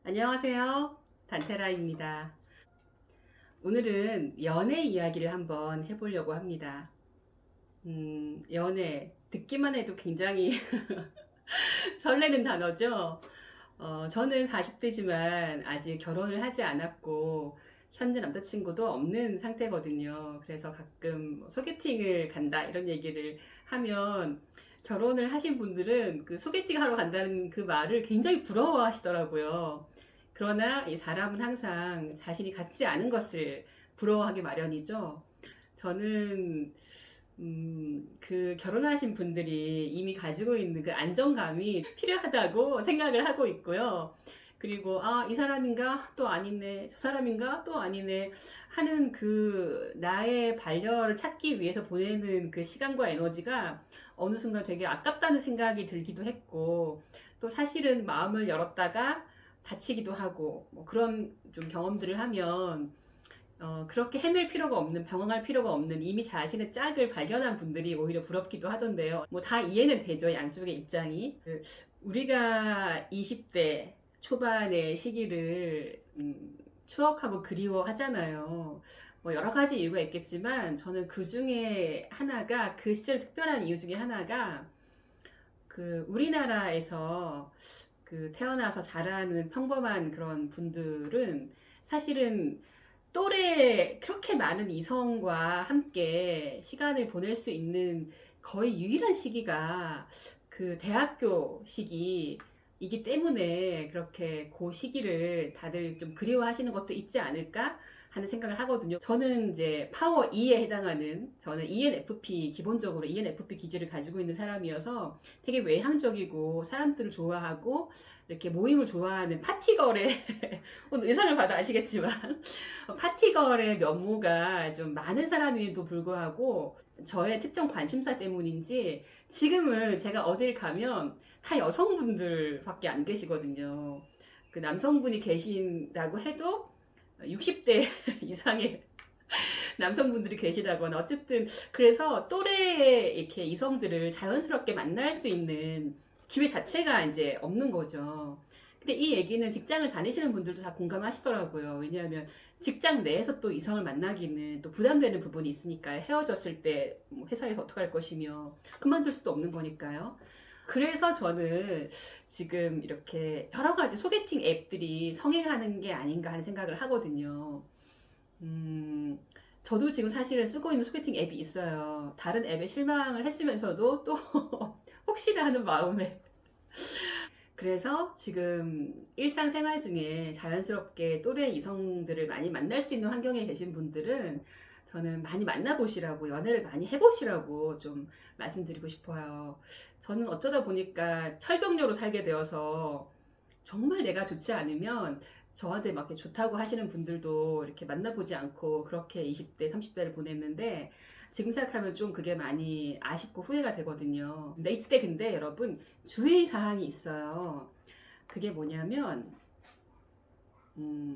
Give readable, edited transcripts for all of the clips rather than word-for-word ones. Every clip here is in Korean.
안녕하세요. 단테라입니다. 오늘은 연애 이야기를 한번 해보려고 합니다. 연애. 듣기만 해도 굉장히 설레는 단어죠? 저는 40대지만 아직 결혼을 하지 않았고, 현재 남자친구도 없는 상태거든요. 그래서 가끔 소개팅을 간다, 이런 얘기를 하면, 결혼을 하신 분들은 그 소개팅 하러 간다는 그 말을 굉장히 부러워하시더라고요. 그러나 이 사람은 항상 자신이 갖지 않은 것을 부러워하기 마련이죠. 저는 그 결혼하신 분들이 이미 가지고 있는 그 안정감이 필요하다고 생각을 하고 있고요. 그리고, 아, 이 사람인가? 또 아니네. 저 사람인가? 또 아니네. 하는 그 나의 반려를 찾기 위해서 보내는 그 시간과 에너지가 어느 순간 되게 아깝다는 생각이 들기도 했고, 또 사실은 마음을 열었다가 다치기도 하고, 뭐 그런 좀 경험들을 하면 그렇게 헤맬 필요가 없는, 방황할 필요가 없는 이미 자신의 짝을 발견한 분들이 오히려 부럽기도 하던데요. 뭐 다 이해는 되죠, 양쪽의 입장이. 우리가 20대 초반의 시기를 추억하고 그리워하잖아요. 뭐 여러 가지 이유가 있겠지만 저는 그 중에 하나가, 그 시절 특별한 이유 중에 하나가 그 우리나라에서 그 태어나서 자라는 평범한 그런 분들은 사실은 또래 그렇게 많은 이성과 함께 시간을 보낼 수 있는 거의 유일한 시기가 그 대학교 시기이기 때문에 그렇게 그 시기를 다들 좀 그리워하시는 것도 있지 않을까 하는 생각을 하거든요. 저는 이제 파워 E에 해당하는, 저는 ENFP, 기본적으로 ENFP 기질을 가지고 있는 사람이어서 되게 외향적이고 사람들을 좋아하고 이렇게 모임을 좋아하는 파티걸의 오늘 의상을 봐도 아시겠지만 파티걸의 면모가 좀 많은 사람임에도 불구하고 저의 특정 관심사 때문인지 지금은 제가 어딜 가면 다 여성분들밖에 안 계시거든요. 그 남성분이 계신다고 해도 60대 이상의 남성분들이 계시다거나 어쨌든 그래서 또래의 이렇게 이성들을 자연스럽게 만날 수 있는 기회 자체가 이제 없는 거죠. 근데 이 얘기는 직장을 다니시는 분들도 다 공감하시더라고요. 왜냐하면 직장 내에서 또 이성을 만나기는 또 부담되는 부분이 있으니까 헤어졌을 때뭐 회사에서 어떡할 것이며 그만둘 수도 없는 거니까요. 그래서 저는 지금 이렇게 여러 가지 소개팅 앱들이 성행하는 게 아닌가 하는 생각을 하거든요. 음, 저도 지금 사실은 쓰고 있는 소개팅 앱이 있어요. 다른 앱에 실망을 했으면서도 또 혹시나 하는 마음에. 그래서 지금 일상생활 중에 자연스럽게 또래 이성들을 많이 만날 수 있는 환경에 계신 분들은 저는 많이 만나보시라고, 연애를 많이 해보시라고 좀 말씀드리고 싶어요. 저는 어쩌다 보니까 철벽녀로 살게 되어서 정말 내가 좋지 않으면 저한테 막 이렇게 좋다고 하시는 분들도 이렇게 만나보지 않고 그렇게 20대, 30대를 보냈는데 지금 생각하면 좀 그게 많이 아쉽고 후회가 되거든요. 근데 이때 근데 여러분 주의사항이 있어요. 그게 뭐냐면,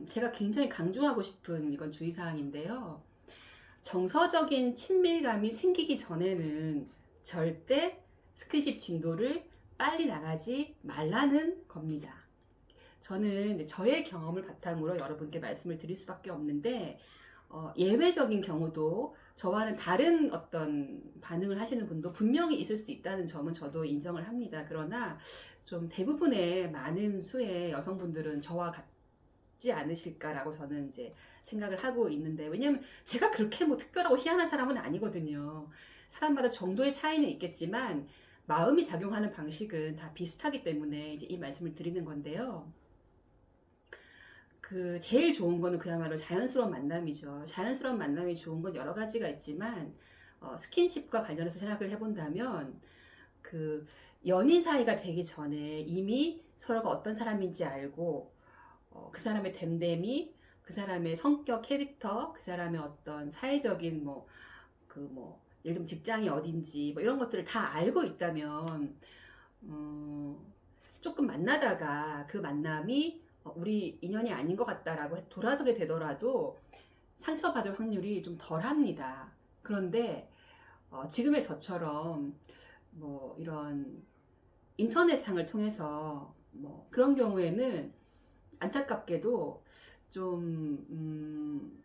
제가 굉장히 강조하고 싶은 이건 주의사항인데요. 정서적인 친밀감이 생기기 전에는 절대 스킨십 진도를 빨리 나가지 말라는 겁니다. 저는 이제 저의 경험을 바탕으로 여러분께 말씀을 드릴 수밖에 없는데, 예외적인 경우도 저와는 다른 어떤 반응을 하시는 분도 분명히 있을 수 있다는 점은 저도 인정을 합니다. 그러나 좀 대부분의 많은 수의 여성분들은 저와 같지 않으실까라고 저는 이제 생각을 하고 있는데, 왜냐면 제가 그렇게 뭐 특별하고 희한한 사람은 아니거든요. 사람마다 정도의 차이는 있겠지만 마음이 작용하는 방식은 다 비슷하기 때문에 이제 이 말씀을 드리는 건데요. 그 제일 좋은 거는 그야말로 자연스러운 만남이죠. 자연스러운 만남이 좋은 건 여러 가지가 있지만 스킨십과 관련해서 생각을 해본다면 그 연인 사이가 되기 전에 이미 서로가 어떤 사람인지 알고 그 사람의 됨됨이, 그 사람의 성격, 캐릭터, 그 사람의 어떤 사회적인 예를 들면 직장이 어딘지 뭐 이런 것들을 다 알고 있다면 조금 만나다가 그 만남이 우리 인연이 아닌 것 같다라고 해서 돌아서게 되더라도 상처받을 확률이 좀 덜합니다. 그런데 지금의 저처럼 뭐 이런 인터넷상을 통해서 뭐 그런 경우에는 안타깝게도 좀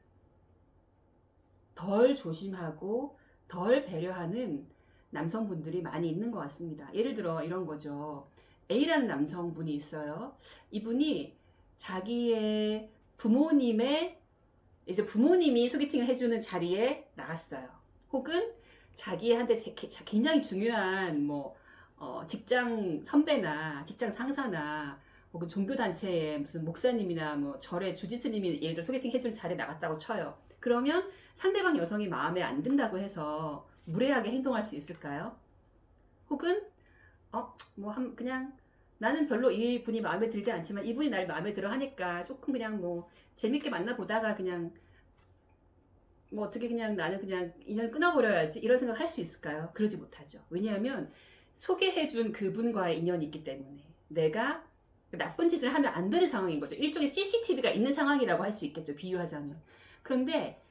덜 조심하고 덜 배려하는 남성분들이 많이 있는 것 같습니다. 예를 들어 이런 거죠. A라는 남성분이 있어요. 이분이 자기의 부모님의 이제 부모님이 소개팅을 해주는 자리에 나갔어요. 혹은 자기한테 굉장히 중요한 뭐 직장 선배나 직장 상사나 혹은 종교단체의 무슨 목사님이나 뭐 절의 주지스님이 예를 들어 소개팅 해준 자리에 나갔다고 쳐요. 그러면 상대방 여성이 마음에 안 든다고 해서 무례하게 행동할 수 있을까요? 혹은 그냥 나는 별로 이 분이 마음에 들지 않지만 이분이 날 마음에 들어 하니까 조금 그냥 뭐 재밌게 만나보다가 그냥 뭐 어떻게 그냥 나는 그냥 인연 끊어버려야지 이런 생각 할 수 있을까요? 그러지 못하죠. 왜냐하면 소개해준 그분과의 인연이 있기 때문에 내가 나쁜 짓을 하면 안 되는 상황인 거죠. 일종의 CCTV가 있는 상황이라고 할 수 있겠죠. 비유하자면. 그런데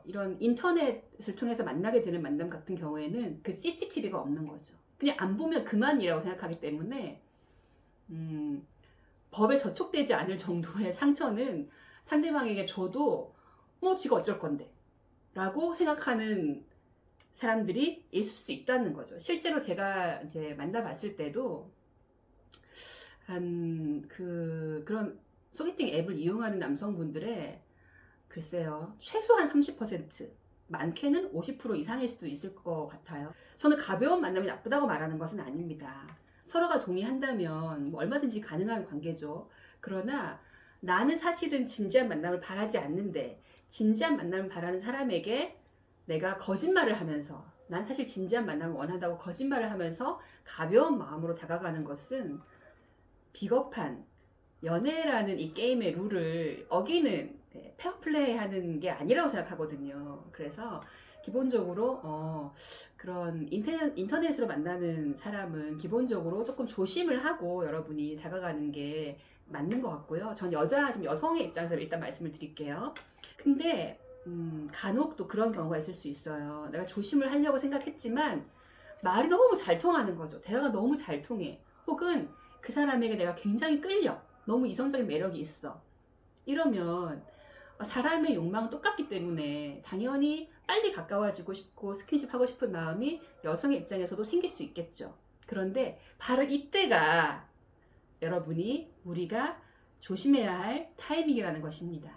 이런 인터넷을 통해서 만나게 되는 만남 같은 경우에는 그 CCTV가 없는 거죠. 그냥 안 보면 그만이라고 생각하기 때문에 법에 저촉되지 않을 정도의 상처는 상대방에게 줘도 뭐 지가 어쩔 건데 라고 생각하는 사람들이 있을 수 있다는 거죠. 실제로 제가 이제 만나봤을 때도 그런 소개팅 앱을 이용하는 남성분들의 글쎄요, 최소한 30%, 많게는 50% 이상일 수도 있을 것 같아요. 저는 가벼운 만남이 나쁘다고 말하는 것은 아닙니다. 서로가 동의한다면 뭐 얼마든지 가능한 관계죠. 그러나 나는 사실은 진지한 만남을 바라지 않는데 진지한 만남을 바라는 사람에게 내가 거짓말을 하면서 난 사실 진지한 만남을 원한다고 거짓말을 하면서 가벼운 마음으로 다가가는 것은 비겁한 연애라는 이 게임의 룰을 어기는 페어플레이 하는 게 아니라고 생각하거든요. 그래서 기본적으로 그런 인터넷으로 만나는 사람은 기본적으로 조금 조심을 하고 여러분이 다가가는 게 맞는 것 같고요. 전 지금 여성의 입장에서 일단 말씀을 드릴게요. 근데 간혹 또 그런 경우가 있을 수 있어요. 내가 조심을 하려고 생각했지만 말이 너무 잘 통하는 거죠. 대화가 너무 잘 통해. 혹은 그 사람에게 내가 굉장히 끌려. 너무 이성적인 매력이 있어. 이러면 사람의 욕망은 똑같기 때문에 당연히 빨리 가까워지고 싶고 스킨십 하고 싶은 마음이 여성의 입장에서도 생길 수 있겠죠. 그런데 바로 이때가 우리가 조심해야 할 타이밍이라는 것입니다.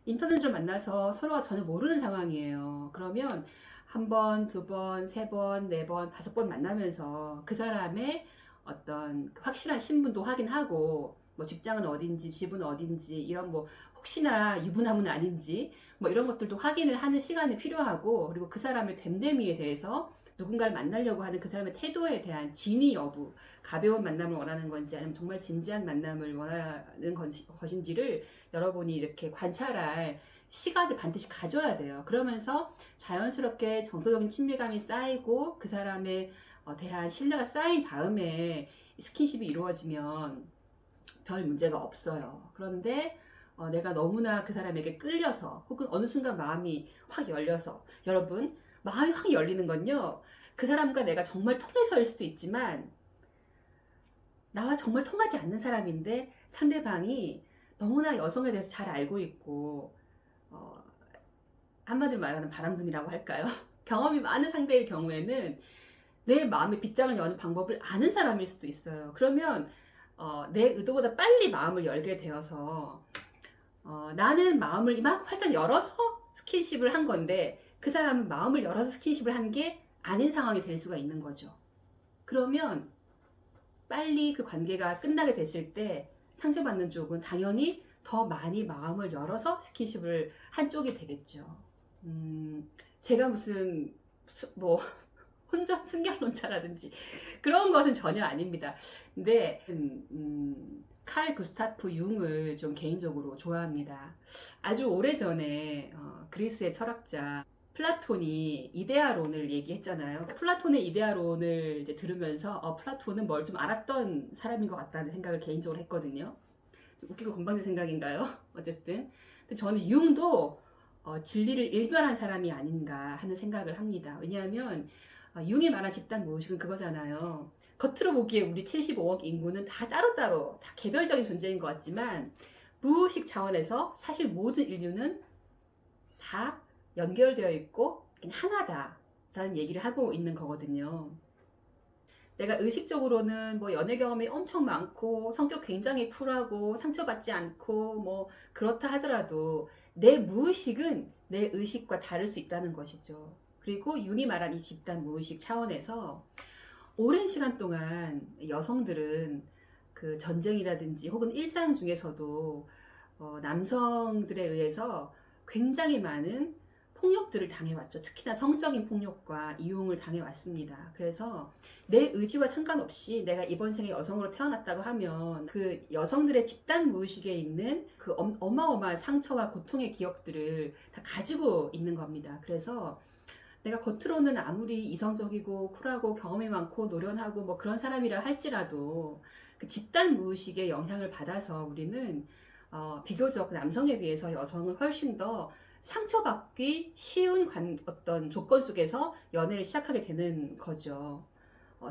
인터넷으로 만나서 서로가 전혀 모르는 상황이에요. 그러면 한 번, 두 번, 세 번, 네 번, 다섯 번 만나면서 그 사람의 어떤 확실한 신분도 확인하고 뭐 직장은 어딘지 집은 어딘지 이런 뭐 혹시나 유부남은 아닌지 뭐 이런 것들도 확인을 하는 시간이 필요하고 그리고 그 사람의 됨됨이에 대해서 누군가를 만나려고 하는 그 사람의 태도에 대한 진위 여부, 가벼운 만남을 원하는 건지 아니면 정말 진지한 만남을 원하는 것인지를 여러분이 이렇게 관찰할 시간을 반드시 가져야 돼요. 그러면서 자연스럽게 정서적인 친밀감이 쌓이고 그 사람에 대한 신뢰가 쌓인 다음에 스킨십이 이루어지면 별 문제가 없어요. 그런데 내가 너무나 그 사람에게 끌려서 혹은 어느 순간 마음이 확 열려서 여러분 마음이 확 열리는 건요 그 사람과 내가 정말 통해서일 수도 있지만 나와 정말 통하지 않는 사람인데 상대방이 너무나 여성에 대해서 잘 알고 있고 한마디로 말하는 바람둥이라고 할까요? 경험이 많은 상대의 경우에는 내 마음의 빗장을 여는 방법을 아는 사람일 수도 있어요. 그러면 내 의도보다 빨리 마음을 열게 되어서 나는 마음을 이만큼 활짝 열어서 스킨십을 한 건데 그 사람은 마음을 열어서 스킨십을 한 게 아닌 상황이 될 수가 있는 거죠. 그러면 빨리 그 관계가 끝나게 됐을 때 상처받는 쪽은 당연히 더 많이 마음을 열어서 스킨십을 한 쪽이 되겠죠. 제가 무슨 뭐 혼전 순결론자라든지 그런 것은 전혀 아닙니다. 근데 칼 구스타프 융을 좀 개인적으로 좋아합니다. 아주 오래전에 그리스의 철학자 플라톤이 이데아론을 얘기했잖아요. 플라톤의 이데아론을 이제 들으면서 플라톤은 뭘 좀 알았던 사람인 것 같다는 생각을 개인적으로 했거든요. 좀 웃기고 건방진 생각인가요? 어쨌든 근데 저는 융도 진리를 일별한 사람이 아닌가 하는 생각을 합니다. 왜냐하면 융이 말한 집단 무의식은 그거잖아요. 겉으로 보기에 우리 75억 인구는 다 따로따로 다 개별적인 존재인 것 같지만 무의식 차원에서 사실 모든 인류는 다 연결되어 있고 하나다라는 얘기를 하고 있는 거거든요. 내가 의식적으로는 뭐 연애 경험이 엄청 많고 성격 굉장히 쿨하고 상처받지 않고 뭐 그렇다 하더라도 내 무의식은 내 의식과 다를 수 있다는 것이죠. 그리고 윤이 말한 이 집단 무의식 차원에서 오랜 시간 동안 여성들은 그 전쟁이라든지 혹은 일상 중에서도 남성들에 의해서 굉장히 많은 폭력들을 당해왔죠. 특히나 성적인 폭력과 이용을 당해왔습니다. 그래서 내 의지와 상관없이 내가 이번 생에 여성으로 태어났다고 하면 그 여성들의 집단 무의식에 있는 그 어마어마한 상처와 고통의 기억들을 다 가지고 있는 겁니다. 그래서 내가 겉으로는 아무리 이성적이고 쿨하고 경험이 많고 노련하고 뭐 그런 사람이라 할지라도 그 집단 무의식의 영향을 받아서 우리는 비교적 남성에 비해서 여성은 훨씬 더 상처받기 쉬운 어떤 조건 속에서 연애를 시작하게 되는 거죠.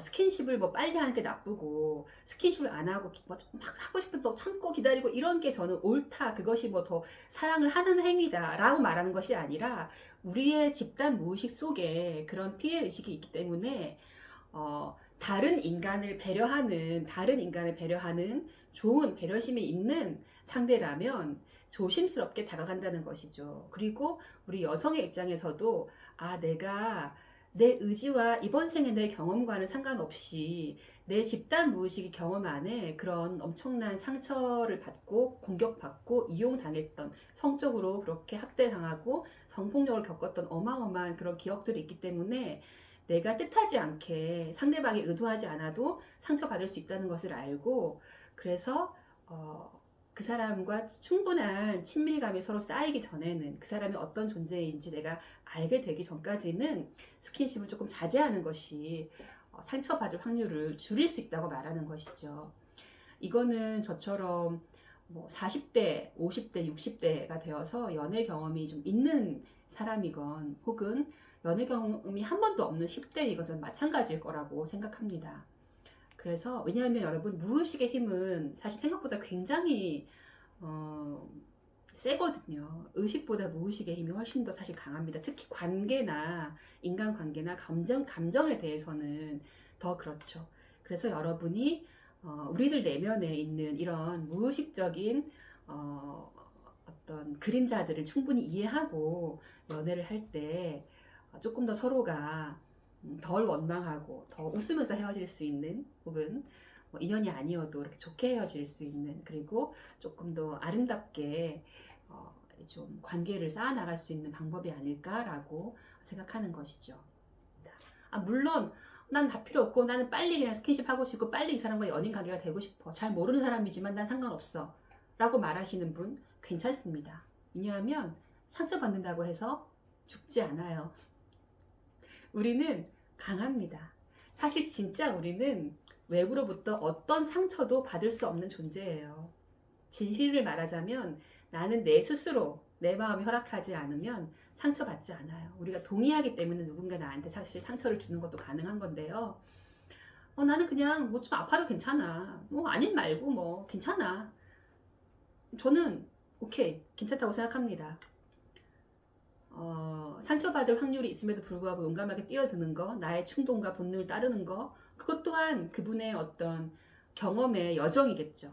스킨십을 뭐 빨리 하는 게 나쁘고 스킨십을 안 하고 막 하고 싶은 또 참고 기다리고 이런 게 저는 옳다, 그것이 뭐 더 사랑을 하는 행위다 라고 말하는 것이 아니라 우리의 집단 무의식 속에 그런 피해 의식이 있기 때문에 다른 인간을 배려하는 좋은 배려심이 있는 상대라면 조심스럽게 다가간다는 것이죠. 그리고 우리 여성의 입장에서도 내가 내 의지와 이번 생의 내 경험과는 상관없이 내 집단 무의식의 경험 안에 그런 엄청난 상처를 받고 공격받고 이용당했던, 성적으로 그렇게 학대당하고 성폭력을 겪었던 어마어마한 그런 기억들이 있기 때문에 내가 뜻하지 않게 상대방이 의도하지 않아도 상처받을 수 있다는 것을 알고, 그래서 그 사람과 충분한 친밀감이 서로 쌓이기 전에는, 그 사람이 어떤 존재인지 내가 알게 되기 전까지는 스킨십을 조금 자제하는 것이 상처받을 확률을 줄일 수 있다고 말하는 것이죠. 이거는 저처럼 뭐 40대, 50대, 60대가 되어서 연애 경험이 좀 있는 사람이건 혹은 연애 경험이 한 번도 없는 10대이건 마찬가지일 거라고 생각합니다. 그래서 왜냐하면 여러분, 무의식의 힘은 사실 생각보다 굉장히 세거든요. 의식보다 무의식의 힘이 훨씬 더 사실 강합니다. 특히 관계나 인간관계나 감정에 대해서는 더 그렇죠. 그래서 여러분이 우리들 내면에 있는 이런 무의식적인 어떤 그림자들을 충분히 이해하고 연애를 할 때 조금 더 서로가 덜 원망하고 더 웃으면서 헤어질 수 있는, 혹은 뭐 인연이 아니어도 이렇게 좋게 헤어질 수 있는, 그리고 조금 더 아름답게 좀 관계를 쌓아나갈 수 있는 방법이 아닐까라고 생각하는 것이죠. 물론 난 다 필요 없고 나는 빨리 그냥 스킨십 하고 싶고 빨리 이 사람과 연인 관계가 되고 싶어, 잘 모르는 사람이지만 난 상관없어 라고 말하시는 분 괜찮습니다. 왜냐하면 상처받는다고 해서 죽지 않아요. 우리는 강합니다. 사실 진짜 우리는 외부로부터 어떤 상처도 받을 수 없는 존재예요. 진실을 말하자면 나는 내 스스로 내 마음이 허락하지 않으면 상처받지 않아요. 우리가 동의하기 때문에 누군가 나한테 사실 상처를 주는 것도 가능한 건데요. 나는 그냥 뭐 좀 아파도 괜찮아. 뭐 아닌 말고 뭐 괜찮아. 저는 오케이, 괜찮다고 생각합니다. 상처받을 확률이 있음에도 불구하고 용감하게 뛰어드는 거, 나의 충동과 본능을 따르는 거, 그것 또한 그분의 어떤 경험의 여정이겠죠.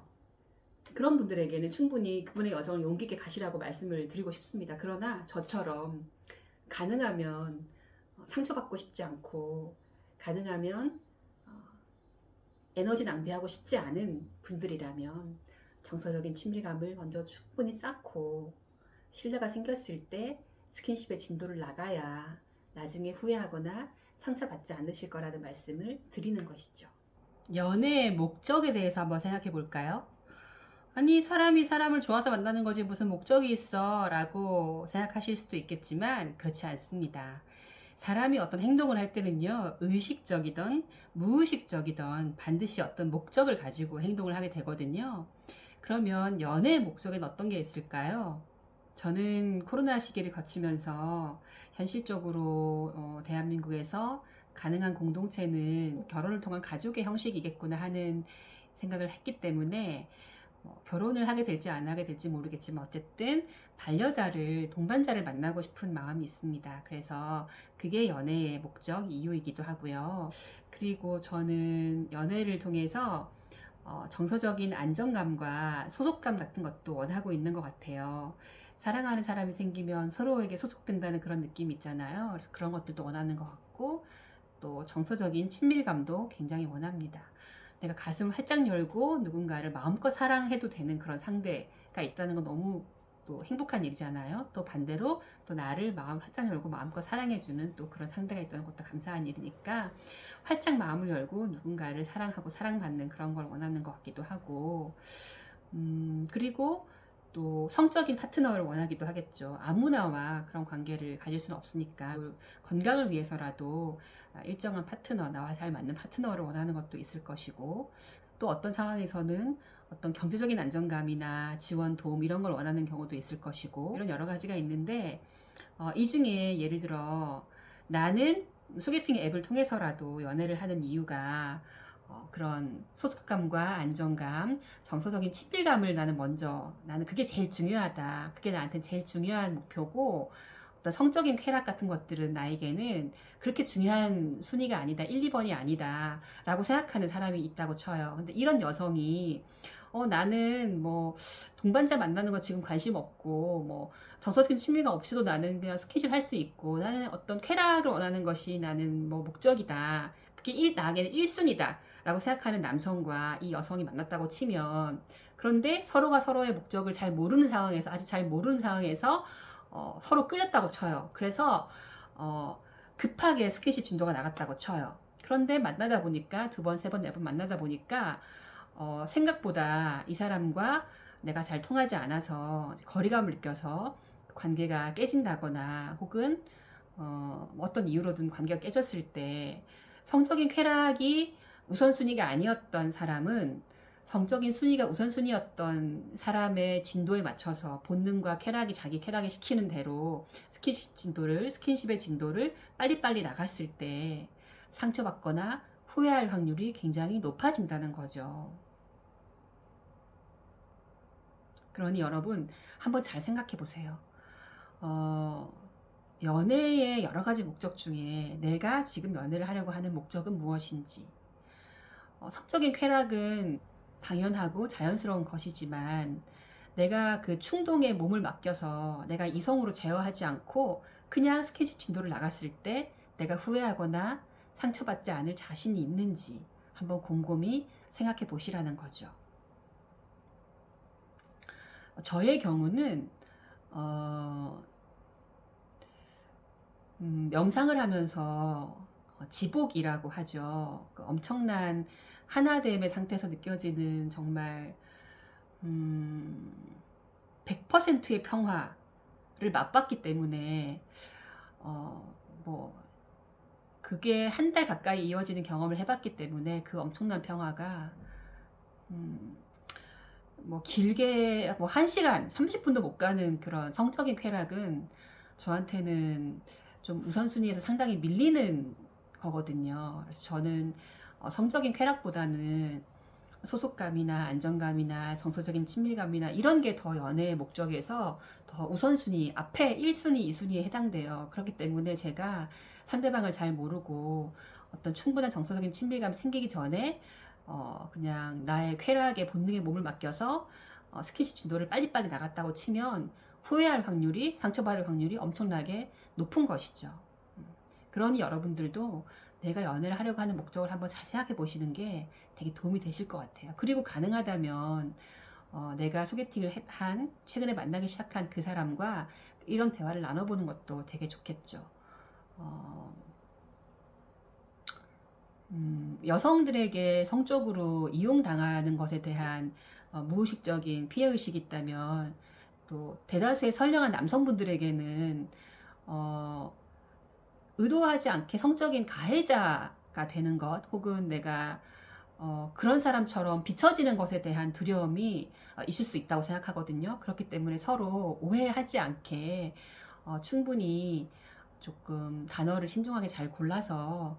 그런 분들에게는 충분히 그분의 여정을 용기 있게 가시라고 말씀을 드리고 싶습니다. 그러나 저처럼 가능하면 상처받고 싶지 않고, 가능하면 에너지 낭비하고 싶지 않은 분들이라면 정서적인 친밀감을 먼저 충분히 쌓고 신뢰가 생겼을 때 스킨십의 진도를 나가야 나중에 후회하거나 상처받지 않으실 거라는 말씀을 드리는 것이죠. 연애의 목적에 대해서 한번 생각해 볼까요? 아니, 사람이 사람을 좋아서 만나는 거지 무슨 목적이 있어 라고 생각하실 수도 있겠지만 그렇지 않습니다. 사람이 어떤 행동을 할 때는요, 의식적이든 무의식적이든 반드시 어떤 목적을 가지고 행동을 하게 되거든요. 그러면 연애의 목적엔 어떤 게 있을까요? 저는 코로나 시기를 거치면서 현실적으로 대한민국에서 가능한 공동체는 결혼을 통한 가족의 형식이겠구나 하는 생각을 했기 때문에 결혼을 하게 될지 안 하게 될지 모르겠지만 어쨌든 반려자를, 동반자를 만나고 싶은 마음이 있습니다. 그래서 그게 연애의 목적, 이유이기도 하고요. 그리고 저는 연애를 통해서 정서적인 안정감과 소속감 같은 것도 원하고 있는 것 같아요. 사랑하는 사람이 생기면 서로에게 소속된다는 그런 느낌이 있잖아요. 그래서 그런 것들도 원하는 것 같고, 또 정서적인 친밀감도 굉장히 원합니다. 내가 가슴을 활짝 열고 누군가를 마음껏 사랑해도 되는 그런 상대가 있다는 건 너무 또 행복한 일이잖아요. 또 반대로 또 나를 마음을 활짝 열고 마음껏 사랑해주는 또 그런 상대가 있다는 것도 감사한 일이니까 활짝 마음을 열고 누군가를 사랑하고 사랑받는 그런 걸 원하는 것 같기도 하고, 그리고 또 성적인 파트너를 원하기도 하겠죠. 아무나와 그런 관계를 가질 수는 없으니까 건강을 위해서라도 일정한 파트너, 나와 잘 맞는 파트너를 원하는 것도 있을 것이고, 또 어떤 상황에서는 어떤 경제적인 안정감이나 지원, 도움 이런 걸 원하는 경우도 있을 것이고, 이런 여러 가지가 있는데 이 중에 예를 들어 나는 소개팅 앱을 통해서라도 연애를 하는 이유가 그런 소속감과 안정감, 정서적인 친밀감을 나는 그게 제일 중요하다. 그게 나한테 제일 중요한 목표고, 어떤 성적인 쾌락 같은 것들은 나에게는 그렇게 중요한 순위가 아니다. 1, 2번이 아니다. 라고 생각하는 사람이 있다고 쳐요. 근데 이런 여성이 나는 뭐 동반자 만나는 거 지금 관심 없고, 뭐 정서적인 친밀감 없이도 나는 그냥 스킨십 할 수 있고, 나는 어떤 쾌락을 원하는 것이 나는 뭐 목적이다. 그게 나에게는 1순위다. 라고 생각하는 남성과 이 여성이 만났다고 치면, 그런데 서로가 서로의 목적을 잘 모르는 상황에서, 아직 잘 모르는 상황에서 서로 끌렸다고 쳐요. 그래서 급하게 스킨십 진도가 나갔다고 쳐요. 그런데 만나다 보니까 두 번, 세 번, 네 번 만나다 보니까 생각보다 이 사람과 내가 잘 통하지 않아서 거리감을 느껴서 관계가 깨진다거나, 혹은 어떤 이유로든 관계가 깨졌을 때 성적인 쾌락이 우선순위가 아니었던 사람은 성적인 순위가 우선순위였던 사람의 진도에 맞춰서 본능과 쾌락이 자기 쾌락이 시키는 대로 스킨십의 진도를 빨리빨리 나갔을 때 상처받거나 후회할 확률이 굉장히 높아진다는 거죠. 그러니 여러분, 한번 잘 생각해 보세요. 연애의 여러 가지 목적 중에 내가 지금 연애를 하려고 하는 목적은 무엇인지. 성적인 쾌락은 당연하고 자연스러운 것이지만, 내가 그 충동에 몸을 맡겨서 내가 이성으로 제어하지 않고 그냥 스킨십 진도를 나갔을 때 내가 후회하거나 상처받지 않을 자신이 있는지 한번 곰곰이 생각해 보시라는 거죠. 저의 경우는 명상을 하면서 지복이라고 하죠. 그 엄청난 하나됨의 상태에서 느껴지는 정말 100%의 평화를 맛봤기 때문에 뭐 그게 한 달 가까이 이어지는 경험을 해봤기 때문에 그 엄청난 평화가 뭐 길게 뭐 1시간 30분도 못 가는 그런 성적인 쾌락은 저한테는 좀 우선순위에서 상당히 밀리는 거거든요. 그래서 저는 성적인 쾌락보다는 소속감이나 안정감이나 정서적인 친밀감이나 이런 게 더 연애의 목적에서 더 우선순위, 앞에 1순위, 2순위에 해당돼요. 그렇기 때문에 제가 상대방을 잘 모르고 어떤 충분한 정서적인 친밀감이 생기기 전에 그냥 나의 쾌락의 본능에 몸을 맡겨서 스킨십 진도를 빨리빨리 나갔다고 치면 후회할 확률이, 상처받을 확률이 엄청나게 높은 것이죠. 그러니 여러분들도 내가 연애를 하려고 하는 목적을 한번 잘 생각해 보시는 게 되게 도움이 되실 것 같아요. 그리고 가능하다면 내가 소개팅을 한, 최근에 만나기 시작한 그 사람과 이런 대화를 나눠보는 것도 되게 좋겠죠. 여성들에게 성적으로 이용당하는 것에 대한 무의식적인 피해의식이 있다면, 또 대다수의 선량한 남성분들에게는 의도하지 않게 성적인 가해자가 되는 것, 혹은 내가 그런 사람처럼 비춰지는 것에 대한 두려움이 있을 수 있다고 생각하거든요. 그렇기 때문에 서로 오해하지 않게 충분히 조금 단어를 신중하게 잘 골라서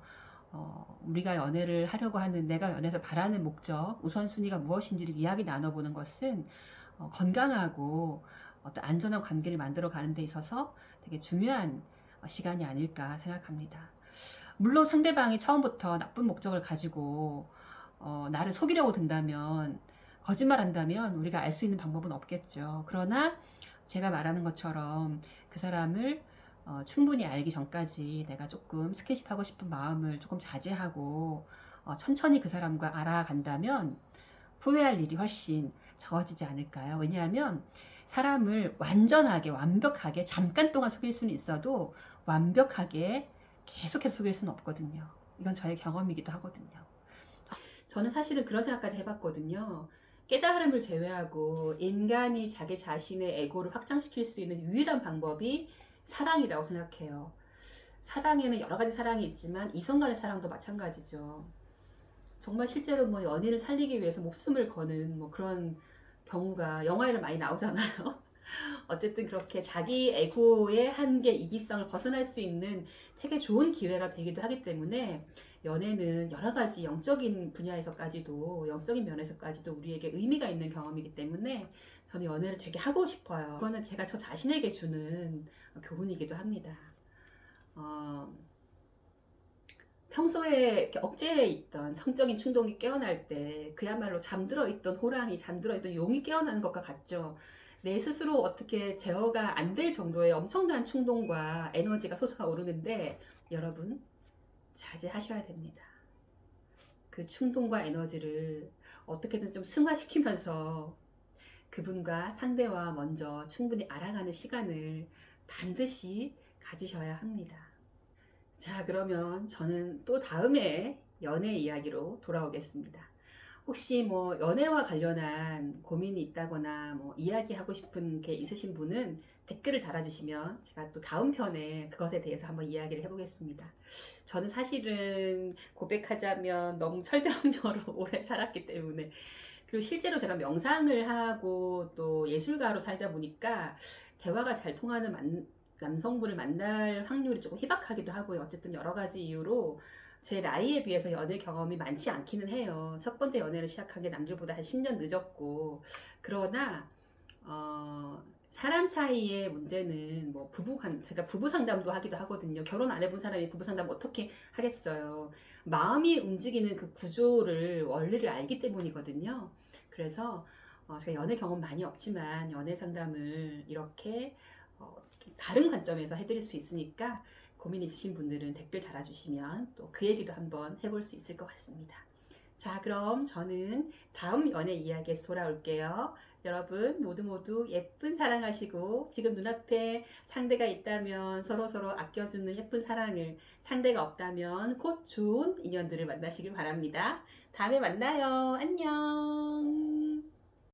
우리가 연애를 하려고 하는 내가 연애에서 바라는 목적, 우선순위가 무엇인지를 이야기 나눠보는 것은 건강하고 어떤 안전한 관계를 만들어 가는 데 있어서 되게 중요한 시간이 아닐까 생각합니다. 물론 상대방이 처음부터 나쁜 목적을 가지고 나를 속이려고 든다면, 거짓말한다면 우리가 알 수 있는 방법은 없겠죠. 그러나 제가 말하는 것처럼 그 사람을 충분히 알기 전까지 내가 조금 스킨십하고 싶은 마음을 조금 자제하고 천천히 그 사람과 알아간다면 후회할 일이 훨씬 적어지지 않을까요? 왜냐하면 사람을 완전하게 완벽하게 잠깐 동안 속일 수는 있어도 완벽하게 계속해서 속일 수는 없거든요. 이건 저의 경험이기도 하거든요. 저는 사실은 그런 생각까지 해봤거든요. 깨달음을 제외하고 인간이 자기 자신의 에고를 확장시킬 수 있는 유일한 방법이 사랑이라고 생각해요. 사랑에는 여러 가지 사랑이 있지만 이성 간의 사랑도 마찬가지죠. 정말 실제로 뭐 연인을 살리기 위해서 목숨을 거는 뭐 그런 경우가 영화에는 많이 나오잖아요. 어쨌든 그렇게 자기 에고의 한계, 이기성을 벗어날 수 있는 되게 좋은 기회가 되기도 하기 때문에 연애는 여러 가지 영적인 분야에서까지도, 영적인 면에서까지도 우리에게 의미가 있는 경험이기 때문에 저는 연애를 되게 하고 싶어요. 그거는 제가 저 자신에게 주는 교훈이기도 합니다. 평소에 이렇게 억제해 있던 성적인 충동이 깨어날 때 그야말로 잠들어 있던 호랑이, 잠들어 있던 용이 깨어나는 것과 같죠. 내 스스로 어떻게 제어가 안 될 정도의 엄청난 충동과 에너지가 솟아 오르는데 여러분 자제하셔야 됩니다. 그 충동과 에너지를 어떻게든 좀 승화시키면서 그분과 상대와 먼저 충분히 알아가는 시간을 반드시 가지셔야 합니다. 자, 그러면 저는 또 다음에 연애 이야기로 돌아오겠습니다. 혹시 뭐 연애와 관련한 고민이 있다거나 뭐 이야기하고 싶은 게 있으신 분은 댓글을 달아주시면 제가 또 다음 편에 그것에 대해서 한번 이야기를 해보겠습니다. 저는 사실은 고백하자면 너무 철병적으로 오래 살았기 때문에, 그리고 실제로 제가 명상을 하고 또 예술가로 살다 보니까 대화가 잘 통하는 남성분을 만날 확률이 조금 희박하기도 하고요. 어쨌든 여러 가지 이유로 제 나이에 비해서 연애 경험이 많지 않기는 해요. 첫 번째 연애를 시작한 게 남들보다 한 10년 늦었고, 그러나 사람 사이의 문제는 뭐 제가 부부 상담도 하기도 하거든요. 결혼 안 해본 사람이 부부 상담 어떻게 하겠어요. 마음이 움직이는 그 구조를, 원리를 알기 때문이거든요. 그래서 제가 연애 경험 많이 없지만 연애 상담을 이렇게 좀 다른 관점에서 해드릴 수 있으니까 고민 있으신 분들은 댓글 달아주시면 또 그 얘기도 한번 해볼 수 있을 것 같습니다. 자, 그럼 저는 다음 연애 이야기에서 돌아올게요. 여러분 모두 예쁜 사랑하시고, 지금 눈앞에 상대가 있다면 서로서로 아껴주는 예쁜 사랑을, 상대가 없다면 곧 좋은 인연들을 만나시길 바랍니다. 다음에 만나요. 안녕.